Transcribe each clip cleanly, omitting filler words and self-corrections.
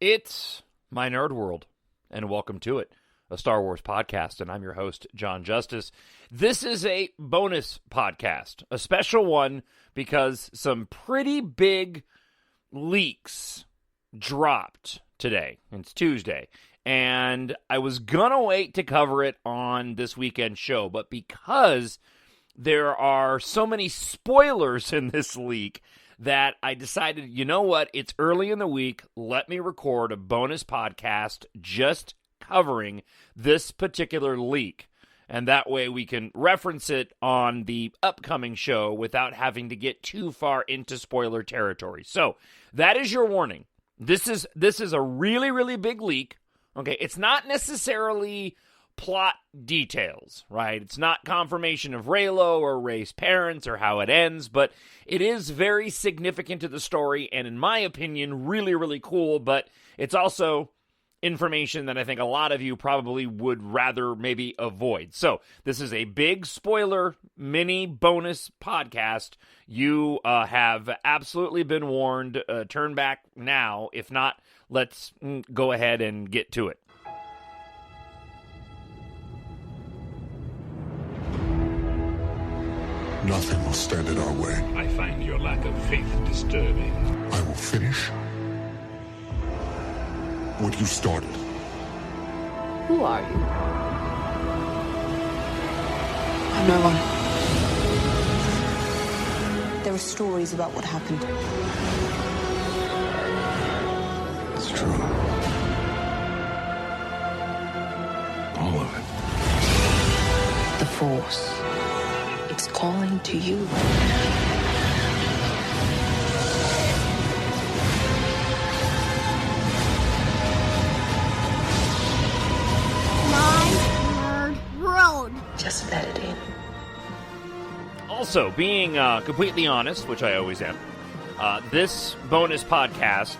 It's my nerd world, and welcome to it, a Star Wars podcast, and I'm your host, John Justice. This is a bonus podcast, a special one because some pretty big leaks dropped today. It's Tuesday, and I was gonna wait to cover it on this weekend show, but because there are so many spoilers in this leak that I decided, you know what, it's early in the week, let me record a bonus podcast just covering this particular leak. And that way we can reference it on the upcoming show without having to get too far into spoiler territory. So, that is your warning. This is a really, really big leak. Okay, it's not necessarily plot details, right? It's not confirmation of Reylo or Rey's parents or how it ends, but it is very significant to the story and, in my opinion, really, really cool, but it's also information that I think a lot of you probably would rather maybe avoid. So this is a big spoiler mini bonus podcast. You have absolutely been warned. Turn back now. If not, let's go ahead and get to it. Nothing will stand in our way. I find your lack of faith disturbing. I will finish what you started. Who are you? I'm no one. There are stories about what happened. It's true. All of it. The Force. It's calling to you. 9 Nerd Road. Just let it in. Also, being completely honest, which I always am, this bonus podcast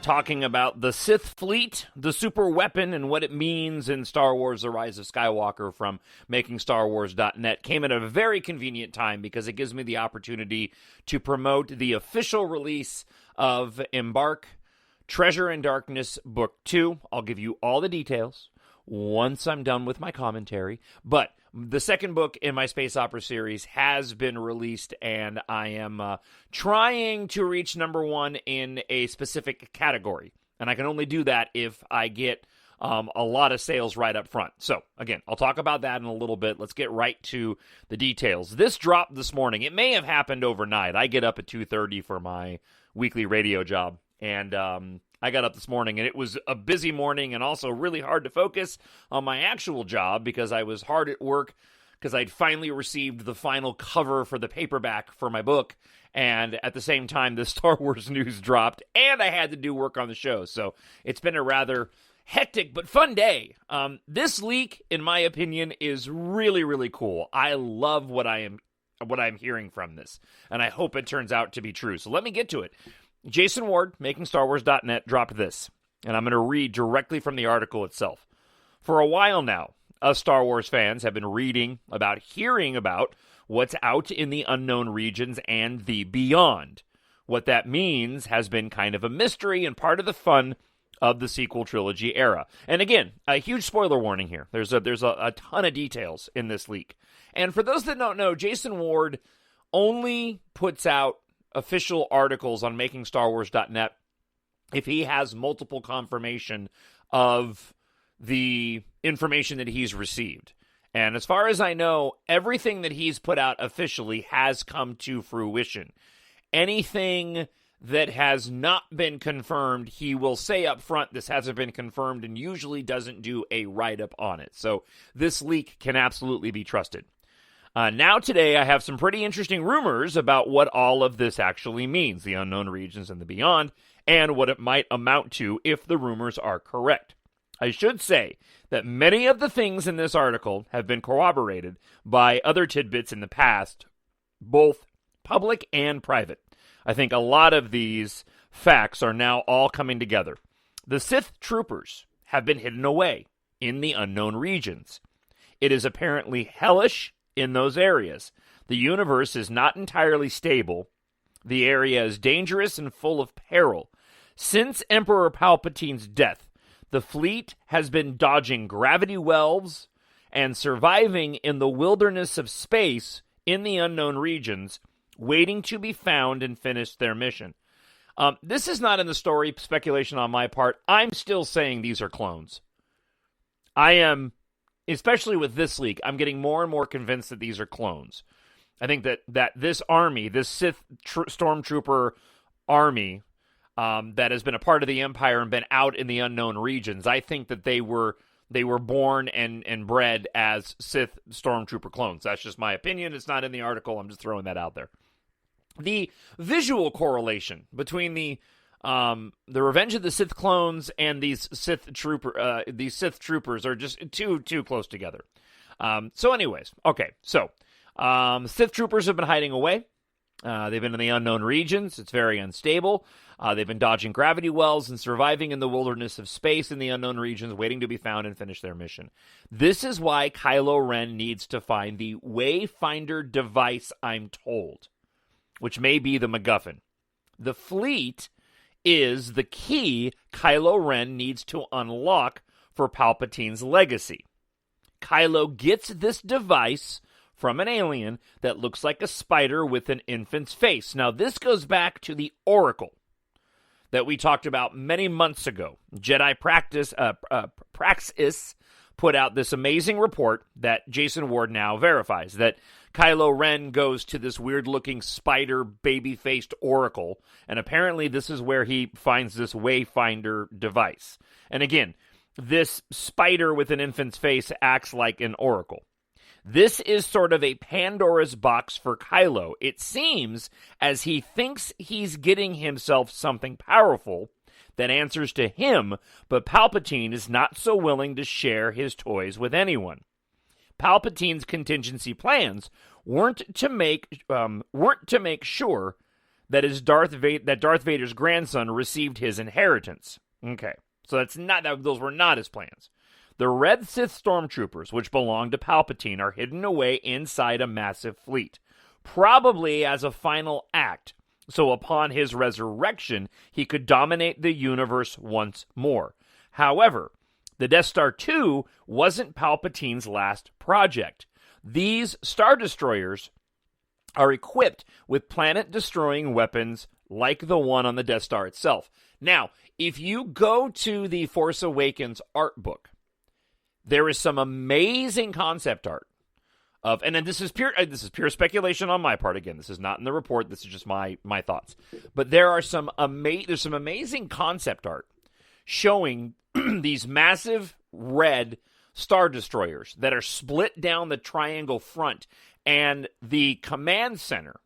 talking about the Sith fleet, the super weapon, and what it means in Star Wars: The Rise of Skywalker from MakingStarWars.net came at a very convenient time because it gives me the opportunity to promote the official release of EMBARK, Treasure in Darkness Book 2. I'll give you all the details once I'm done with my commentary, but the second book in my space opera series has been released, and I am trying to reach number 1 in a specific category. And I can only do that if I get a lot of sales right up front. So, again, I'll talk about that in a little bit. Let's get right to the details. This dropped this morning. It may have happened overnight. I get up at 2:30 for my weekly radio job, and I got up this morning, and it was a busy morning and also really hard to focus on my actual job because I was hard at work because I'd finally received the final cover for the paperback for my book, and at the same time, the Star Wars news dropped, and I had to do work on the show. So it's been a rather hectic but fun day. This leak, in my opinion, is really, really cool. I love what I'm hearing from this, and I hope it turns out to be true. So let me get to it. Jason Ward, MakingStarWars.net, dropped this, and I'm going to read directly from the article itself. For a while now, us Star Wars fans have been hearing about what's out in the unknown regions and the beyond. What that means has been kind of a mystery and part of the fun of the sequel trilogy era. And again, a huge spoiler warning here. There's a ton of details in this leak. And for those that don't know, Jason Ward only puts out official articles on MakingStarWars.net if he has multiple confirmation of the information that he's received. And as far as I know, everything that he's put out officially has come to fruition. Anything that has not been confirmed, he will say up front, this hasn't been confirmed, and usually doesn't do a write-up on it. So this leak can absolutely be trusted. Now today, I have some pretty interesting rumors about what all of this actually means, the unknown regions and the beyond, and what it might amount to if the rumors are correct. I should say that many of the things in this article have been corroborated by other tidbits in the past, both public and private. I think a lot of these facts are now all coming together. The Sith troopers have been hidden away in the unknown regions. It is apparently hellish in those areas. The universe is not entirely stable. The area is dangerous and full of peril. Since Emperor Palpatine's death, the fleet has been dodging gravity wells and surviving in the wilderness of space in the unknown regions, waiting to be found and finish their mission. This is not in the story, speculation on my part. I'm still saying these are clones. I am, especially with this leak, I'm getting more and more convinced that these are clones. I think that this army, this Sith stormtrooper army that has been a part of the Empire and been out in the unknown regions, I think that they were born and bred as Sith stormtrooper clones. That's just my opinion. It's not in the article. I'm just throwing that out there. The visual correlation between the Revenge of the Sith clones and these Sith troopers are just too close together. So anyways, okay. So Sith troopers have been hiding away. They've been in the unknown regions. It's very unstable. They've been dodging gravity wells and surviving in the wilderness of space in the unknown regions, waiting to be found and finish their mission. This is why Kylo Ren needs to find the Wayfinder device, I'm told, which may be the MacGuffin. The fleet is the key Kylo Ren needs to unlock for Palpatine's legacy. Kylo gets this device from an alien that looks like a spider with an infant's face. Now, this goes back to the Oracle that we talked about many months ago. Jedi Praxis put out this amazing report that Jason Ward now verifies, that Kylo Ren goes to this weird-looking spider baby-faced Oracle, and apparently this is where he finds this Wayfinder device. And again, this spider with an infant's face acts like an Oracle. This is sort of a Pandora's box for Kylo. It seems as he thinks he's getting himself something powerful that answers to him, but Palpatine is not so willing to share his toys with anyone. Palpatine's contingency plans weren't to make sure that Darth Vader's grandson received his inheritance. Okay, so those were not his plans. The Red Sith stormtroopers, which belong to Palpatine, are hidden away inside a massive fleet, probably as a final act, so upon his resurrection, he could dominate the universe once more. However, the Death Star 2 wasn't Palpatine's last project. These Star Destroyers are equipped with planet-destroying weapons like the one on the Death Star itself. Now, if you go to the Force Awakens art book, there is some amazing concept art of, and then this is pure speculation on my part. Again, this is not in the report. This is just my thoughts. But there's some amazing concept art showing these massive red Star Destroyers that are split down the triangle front, and the command center,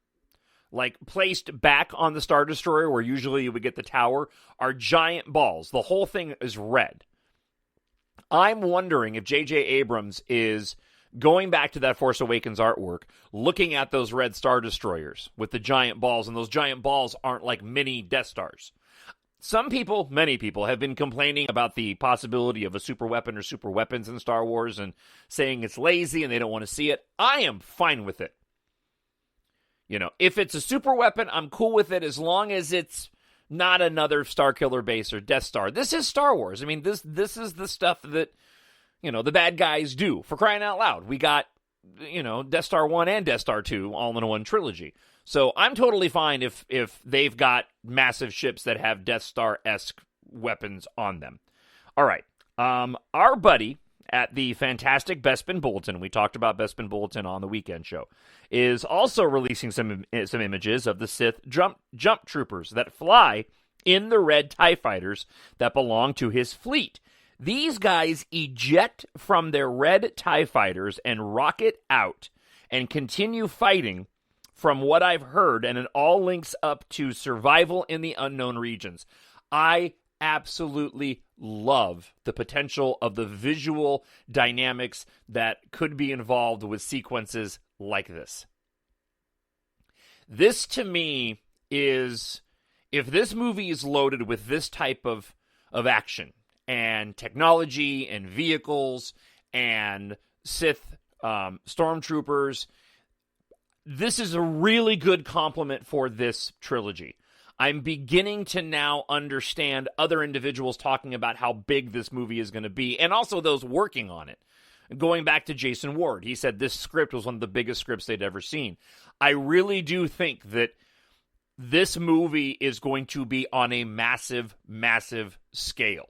like placed back on the Star Destroyer where usually you would get the tower, are giant balls. The whole thing is red. I'm wondering if J.J. Abrams is going back to that Force Awakens artwork, looking at those red Star Destroyers with the giant balls, and those giant balls aren't like mini Death Stars. Many people have been complaining about the possibility of a super weapon or super weapons in Star Wars and saying it's lazy and they don't want to see it. I am fine with it. You know, if it's a super weapon, I'm cool with it as long as it's not another Starkiller base or Death Star. This is Star Wars. I mean, this is the stuff that, you know, the bad guys do. For crying out loud, we got, you know, Death Star 1 and Death Star 2 all in one trilogy. So I'm totally fine if they've got massive ships that have Death Star-esque weapons on them. All right. Our buddy at the fantastic Bespin Bulletin, we talked about Bespin Bulletin on the weekend show, is also releasing some images of the Sith jump troopers that fly in the red TIE fighters that belong to his fleet. These guys eject from their red TIE fighters and rocket out and continue fighting, from what I've heard, and it all links up to survival in the unknown regions. I absolutely love the potential of the visual dynamics that could be involved with sequences like this. This, to me, is, if this movie is loaded with this type of action and technology and vehicles and Sith stormtroopers, this is a really good complement for this trilogy. I'm beginning to now understand other individuals talking about how big this movie is going to be, and also those working on it. Going back to Jason Ward, he said this script was one of the biggest scripts they'd ever seen. I really do think that this movie is going to be on a massive, massive scale.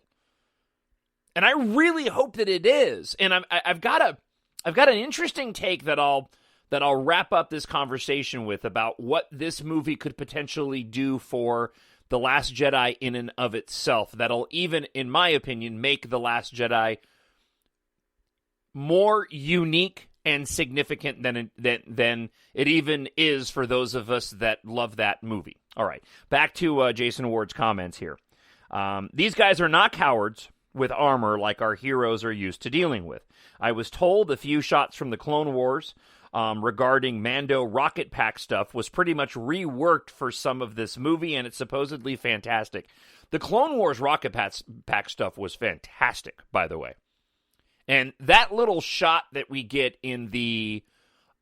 And I really hope that it is. And I've got an interesting take that I'll wrap up this conversation with about what this movie could potentially do for The Last Jedi in and of itself. That'll even, in my opinion, make The Last Jedi more unique and significant than it even is for those of us that love that movie. All right, back to Jason Ward's comments here. These guys are not cowards with armor like our heroes are used to dealing with. I was told a few shots from the Clone Wars regarding Mando rocket pack stuff was pretty much reworked for some of this movie, and it's supposedly fantastic. The Clone Wars rocket pack stuff was fantastic, by the way. And that little shot that we get in the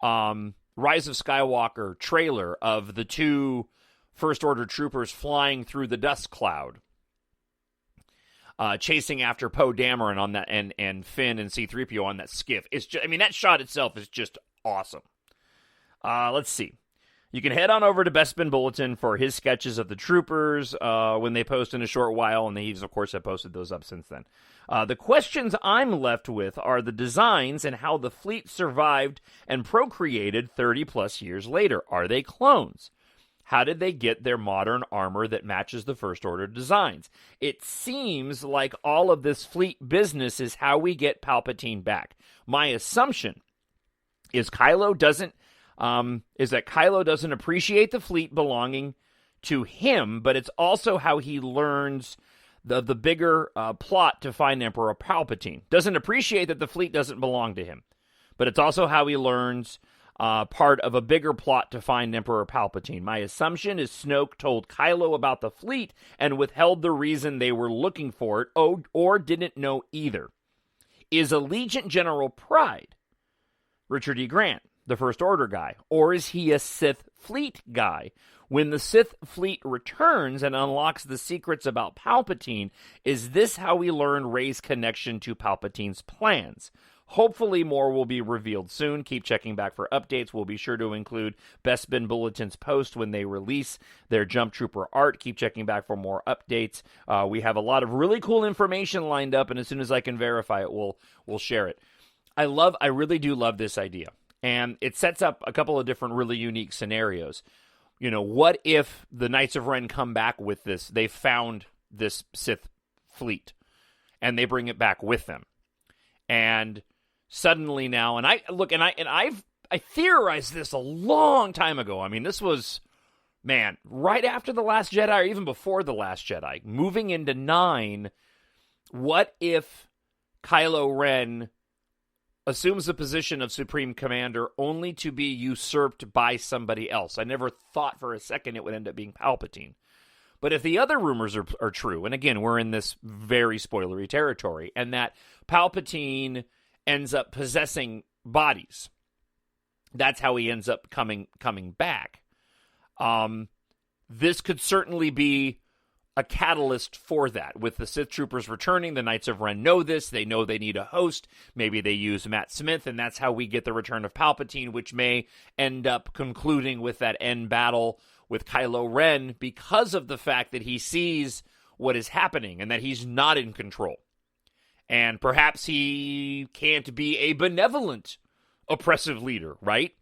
Rise of Skywalker trailer of the two First Order troopers flying through the dust cloud, chasing after Poe Dameron on that, and Finn and C-3PO on that skiff. It's just, I mean, that shot itself is just awesome. Let's see. You can head on over to Bespin Bulletin for his sketches of the troopers when they post in a short while, and he's, of course, have posted those up since then. The questions I'm left with are the designs and how the fleet survived and procreated 30-plus years later. Are they clones? How did they get their modern armor that matches the First Order designs? It seems like all of this fleet business is how we get Palpatine back. My assumption is that Kylo doesn't appreciate the fleet belonging to him, but it's also how he learns the bigger plot to find Emperor Palpatine. Doesn't appreciate that the fleet doesn't belong to him, but it's also how he learns part of a bigger plot to find Emperor Palpatine. My assumption is Snoke told Kylo about the fleet and withheld the reason they were looking for it, or didn't know either. Is Allegiant General Pride Richard E. Grant, the First Order guy, or is he a Sith fleet guy? When the Sith fleet returns and unlocks the secrets about Palpatine, is this how we learn Rey's connection to Palpatine's plans? Hopefully more will be revealed soon. Keep checking back for updates. We'll be sure to include Bespin Bulletin's post when they release their Jump Trooper art. Keep checking back for more updates. We have a lot of really cool information lined up, and as soon as I can verify it, we'll share it. I really do love this idea. And it sets up a couple of different really unique scenarios. You know, what if the Knights of Ren come back with this? They found this Sith fleet, and they bring it back with them. And suddenly now, and I theorized this a long time ago. I mean, this was, man, right after The Last Jedi, or even before The Last Jedi, moving into 9. What if Kylo Ren assumes the position of Supreme Commander only to be usurped by somebody else? I never thought for a second it would end up being Palpatine. But if the other rumors are true, and again, we're in this very spoilery territory, and that Palpatine ends up possessing bodies, that's how he ends up coming back. This could certainly be a catalyst for that. With the Sith troopers returning, the Knights of Ren know this. They know they need a host. Maybe they use Matt Smith, and that's how we get the return of Palpatine, which may end up concluding with that end battle with Kylo Ren because of the fact that he sees what is happening and that he's not in control. And perhaps he can't be a benevolent, oppressive leader, right?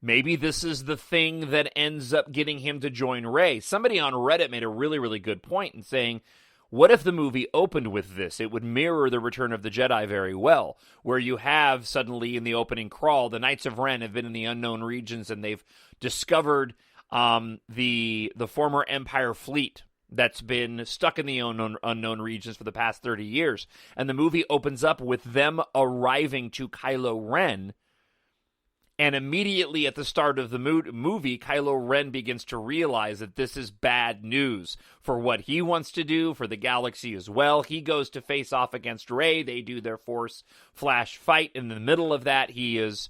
Maybe this is the thing that ends up getting him to join Rey. Somebody on Reddit made a really, really good point in saying, what if the movie opened with this? It would mirror the Return of the Jedi very well, where you have suddenly in the opening crawl, the Knights of Ren have been in the unknown regions and they've discovered the former Empire fleet that's been stuck in the unknown regions for the past 30 years. And the movie opens up with them arriving to Kylo Ren. And immediately at the start of the movie, Kylo Ren begins to realize that this is bad news for what he wants to do, for the galaxy as well. He goes to face off against Rey. They do their Force flash fight. In the middle of that, he is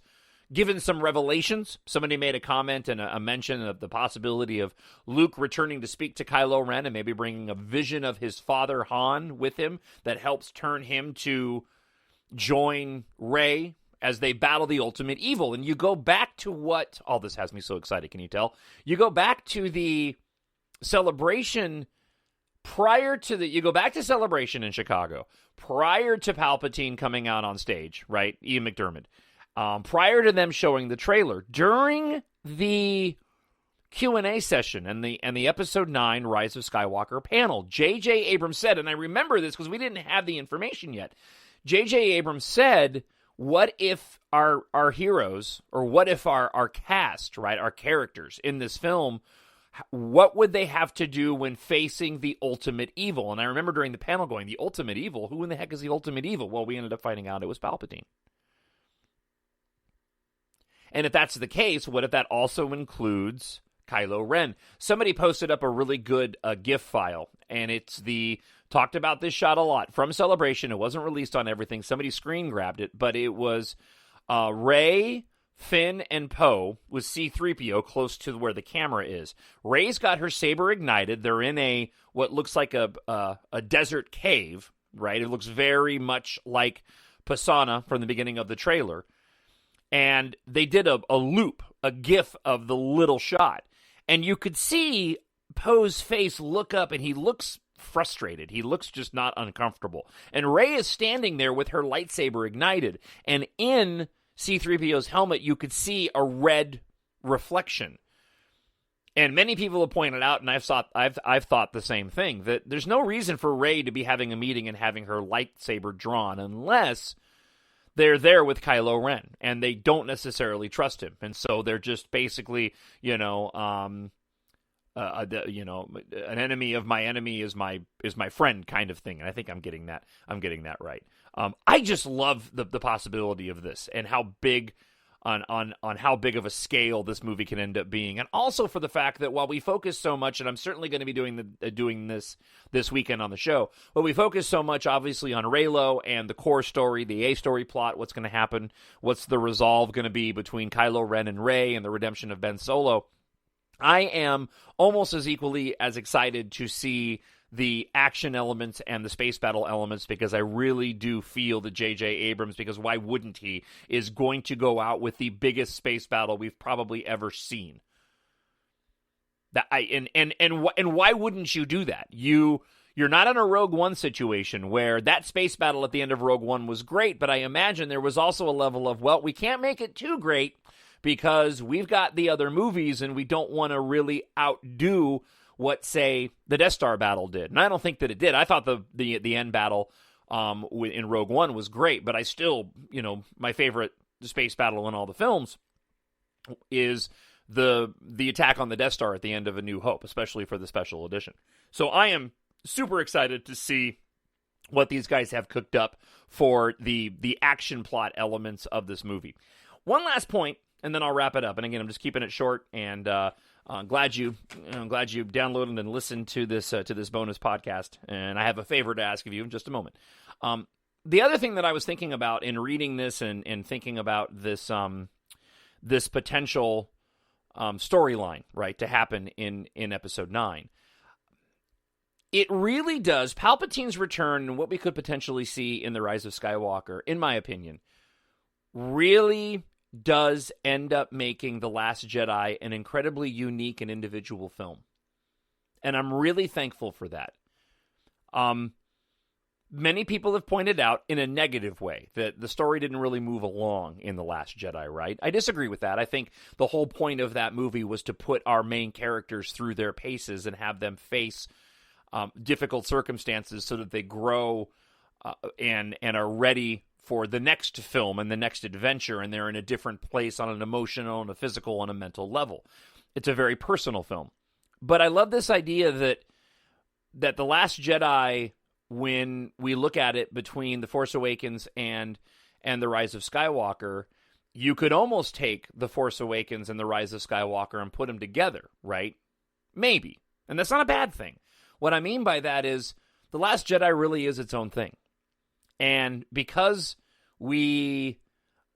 given some revelations. Somebody made a comment and a mention of the possibility of Luke returning to speak to Kylo Ren and maybe bringing a vision of his father Han with him that helps turn him to join Rey as they battle the ultimate evil. And you go back to what... All this has me so excited, can you tell? You go back to the celebration you go back to Celebration in Chicago, prior to Palpatine coming out on stage, right? Ian McDiarmid. Prior to them showing the trailer, during the Q&A session and the Episode 9 Rise of Skywalker panel, J.J. Abrams said, and I remember this because we didn't have the information yet, J.J. Abrams said, what if our heroes, or what if our cast, right, our characters in this film, what would they have to do when facing the ultimate evil? And I remember during the panel going, the ultimate evil? Who in the heck is the ultimate evil? Well, we ended up finding out it was Palpatine. And if that's the case, what if that also includes Kylo Ren? Somebody posted up a really good GIF file, and it's talked about this shot a lot from Celebration. It wasn't released on everything. Somebody screen grabbed it, but it was Rey, Finn, and Poe with C-3PO close to where the camera is. Rey's got her saber ignited. They're in what looks like a desert cave, right? It looks very much like Pisana from the beginning of the trailer. And they did a loop, a GIF of the little shot. And you could see Poe's face look up, and he looks frustrated. He looks just not uncomfortable. And Rey is standing there with her lightsaber ignited. And in C-3PO's helmet, you could see a red reflection. And many people have pointed out, and I've thought the same thing, that there's no reason for Rey to be having a meeting and having her lightsaber drawn unless they're there with Kylo Ren, and they don't necessarily trust him. And so they're just basically, an enemy of my enemy is my friend kind of thing. And I think I'm getting that right. I just love the possibility of this and how big on how big of a scale this movie can end up being, and also for the fact that while we focus so much, and I'm certainly going to be doing this weekend on the show, but we focus so much obviously on Reylo and the core story, the A story plot, what's going to happen, what's the resolve going to be between Kylo Ren and Rey, and the redemption of Ben Solo. I am almost as equally as excited to see the action elements and the space battle elements, because I really do feel that J.J. Abrams, because why wouldn't he, is going to go out with the biggest space battle we've probably ever seen. And why wouldn't you do that? You're not in a Rogue One situation where that space battle at the end of Rogue One was great, but I imagine there was also a level of, well, we can't make it too great because we've got the other movies and we don't want to really outdo what, say, the Death Star battle did. And I don't think that it did. I thought the end battle in Rogue One was great, but I still, my favorite space battle in all the films is the attack on the Death Star at the end of A New Hope, especially for the special edition. So I am super excited to see what these guys have cooked up for the action plot elements of this movie. One last point, and then I'll wrap it up. And again, I'm just keeping it short, and I'm glad you downloaded and listened to this bonus podcast. And I have a favor to ask of you in just a moment. The other thing that I was thinking about in reading this and thinking about this this potential storyline, right, to happen in Episode 9, it really does. Palpatine's return and what we could potentially see in the Rise of Skywalker, in my opinion, really does end up making The Last Jedi an incredibly unique and individual film. And I'm really thankful for that. Many people have pointed out in a negative way that the story didn't really move along in The Last Jedi, right? I disagree with that. I think the whole point of that movie was to put our main characters through their paces and have them face difficult circumstances so that they grow and are ready for the next film and the next adventure, and they're in a different place on an emotional and a physical and a mental level. It's a very personal film. But I love this idea that The Last Jedi, when we look at it between The Force Awakens and The Rise of Skywalker, you could almost take The Force Awakens and The Rise of Skywalker and put them together, right? Maybe. And that's not a bad thing. What I mean by that is The Last Jedi really is its own thing. And because we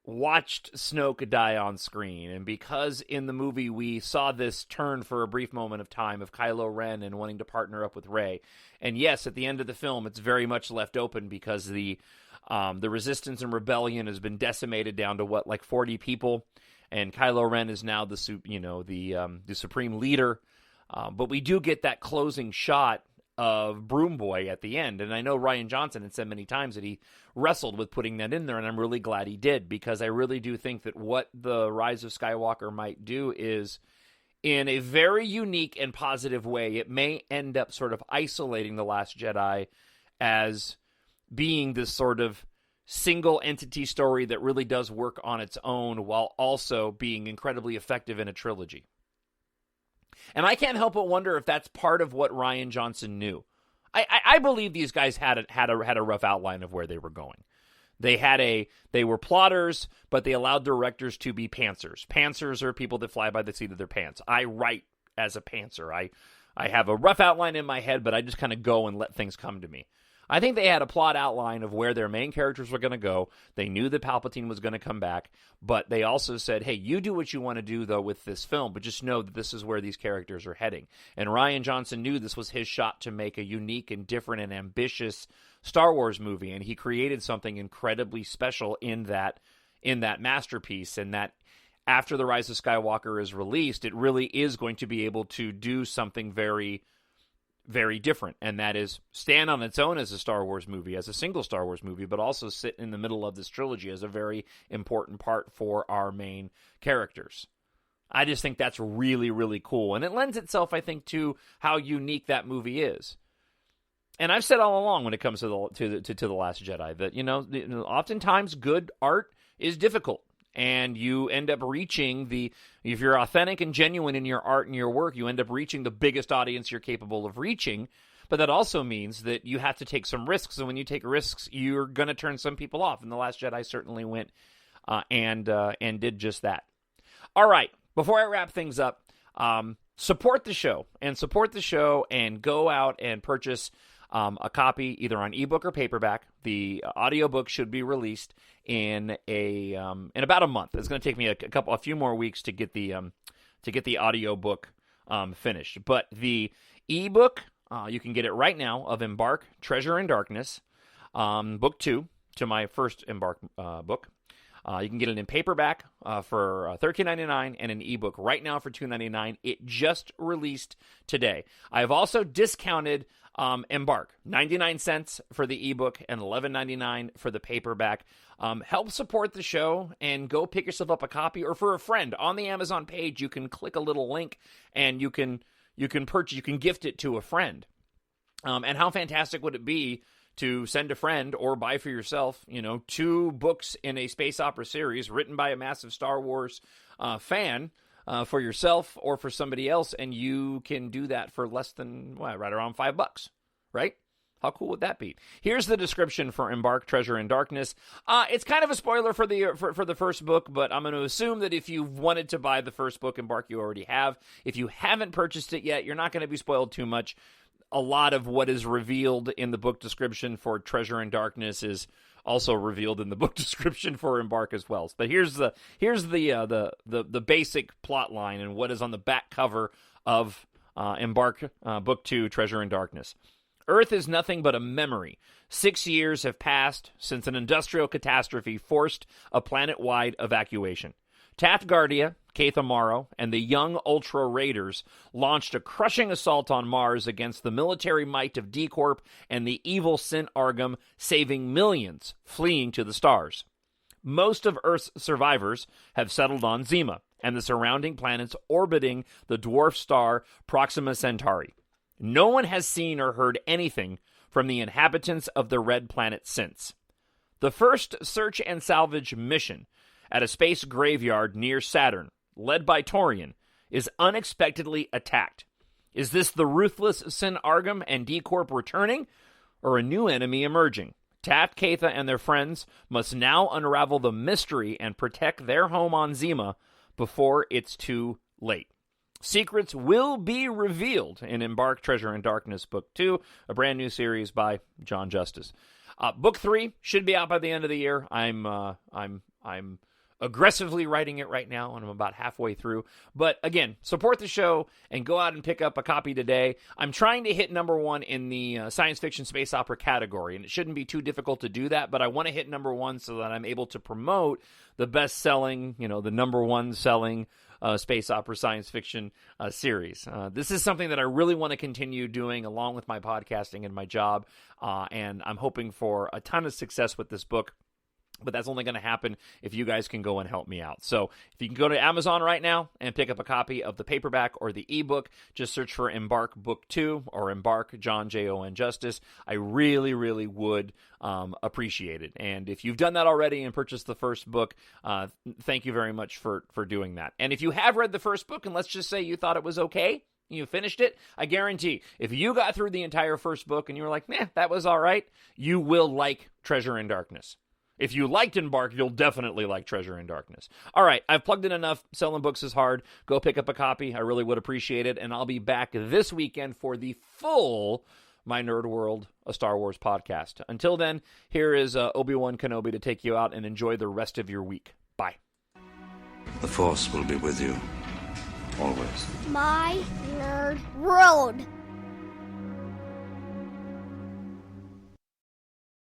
watched Snoke die on screen, and because in the movie we saw this turn for a brief moment of time of Kylo Ren and wanting to partner up with Rey, and yes, at the end of the film, it's very much left open because the Resistance and Rebellion has been decimated down to like 40 people, and Kylo Ren is now the supreme leader. But we do get that closing shot of Broom Boy at the end. And I know Rian Johnson had said many times that he wrestled with putting that in there, and I'm really glad he did, because I really do think that what the Rise of Skywalker might do is, in a very unique and positive way, it may end up sort of isolating The Last Jedi as being this sort of single entity story that really does work on its own while also being incredibly effective in a trilogy. And I can't help but wonder if that's part of what Rian Johnson knew. I believe these guys had a rough outline of where they were going. They were plotters, but they allowed directors to be pantsers. Pantsers are people that fly by the seat of their pants. I write as a pantser. I have a rough outline in my head, but I just kind of go and let things come to me. I think they had a plot outline of where their main characters were going to go. They knew that Palpatine was going to come back, but they also said, hey, you do what you want to do, though, with this film, but just know that this is where these characters are heading. And Rian Johnson knew this was his shot to make a unique and different and ambitious Star Wars movie, and he created something incredibly special in that masterpiece, and that after The Rise of Skywalker is released, it really is going to be able to do something very, very different, and that is stand on its own as a Star Wars movie, as a single Star Wars movie, but also sit in the middle of this trilogy as a very important part for our main characters. I just think that's really, really cool, and it lends itself, I think, to how unique that movie is. And I've said all along when it comes to the Last Jedi that, oftentimes good art is difficult. And you end up reaching if you're authentic and genuine in your art and your work, you end up reaching the biggest audience you're capable of reaching. But that also means that you have to take some risks. And when you take risks, you're going to turn some people off. And The Last Jedi certainly went and did just that. All right. Before I wrap things up, support the show and go out and purchase a copy either on ebook or paperback. The audiobook should be released in about a month. It's going to take me a few more weeks to get the audiobook finished. But the ebook, you can get it right now, of EMBARK, Treasure in Darkness, book 2 to my first EMBARK book. You can get it in paperback for $13.99 and an ebook right now for $2.99. It just released today. I've also discounted EMBARK, 99 cents for the ebook and $11.99 for the paperback. Help support the show and go pick yourself up a copy, or for a friend on the Amazon page, you can click a little link and you can gift it to a friend. And how fantastic would it be to send a friend or buy for yourself, 2 books in a space opera series written by a massive Star Wars fan, for yourself or for somebody else, and you can do that for less than, right around $5, right? How cool would that be? Here's the description for EMBARK, Treasure in Darkness. It's kind of a spoiler for the first book, but I'm going to assume that if you wanted to buy the first book, EMBARK, you already have. If you haven't purchased it yet, you're not going to be spoiled too much. A lot of what is revealed in the book description for Treasure in Darkness is also revealed in the book description for EMBARK as well. But here's the basic plot line and what is on the back cover of EMBARK Book 2, Treasure in Darkness. Earth is nothing but a memory. 6 years have passed since an industrial catastrophe forced a planet-wide evacuation. Taft Guardia, Keith Amaro, and the young Ultra Raiders launched a crushing assault on Mars against the military might of D-Corp and the evil Sin Argum, saving millions fleeing to the stars. Most of Earth's survivors have settled on Zima and the surrounding planets orbiting the dwarf star Proxima Centauri. No one has seen or heard anything from the inhabitants of the Red Planet since. The first search and salvage mission at a space graveyard near Saturn, led by Torian, is unexpectedly attacked. Is this the ruthless Sin Argum and D-Corp returning, or a new enemy emerging? Taft, Keitha, and their friends must now unravel the mystery and protect their home on Zima before it's too late. Secrets will be revealed in EMBARK, Treasure in Darkness, Book 2, a brand new series by John Justice. Book 3 should be out by the end of the year. I'm aggressively writing it right now, and I'm about halfway through. But again, support the show and go out and pick up a copy today. I'm trying to hit number 1 in the science fiction space opera category, and it shouldn't be too difficult to do that, but I want to hit number 1 so that I'm able to promote the best-selling, the number 1 selling space opera science fiction series. This is something that I really want to continue doing along with my podcasting and my job, and I'm hoping for a ton of success with this book. But that's only going to happen if you guys can go and help me out. So if you can go to Amazon right now and pick up a copy of the paperback or the ebook, just search for EMBARK Book 2 or EMBARK John J.O.N. Justice. I really, really would appreciate it. And if you've done that already and purchased the first book, thank you very much for doing that. And if you have read the first book and let's just say you thought it was okay, you finished it, I guarantee if you got through the entire first book and you were like, that was all right, you will like Treasure in Darkness. If you liked EMBARK, you'll definitely like Treasure in Darkness. All right, I've plugged in enough. Selling books is hard. Go pick up a copy. I really would appreciate it. And I'll be back this weekend for the full My Nerd World, a Star Wars podcast. Until then, here is Obi-Wan Kenobi to take you out and enjoy the rest of your week. Bye. The Force will be with you, always. My Nerd World.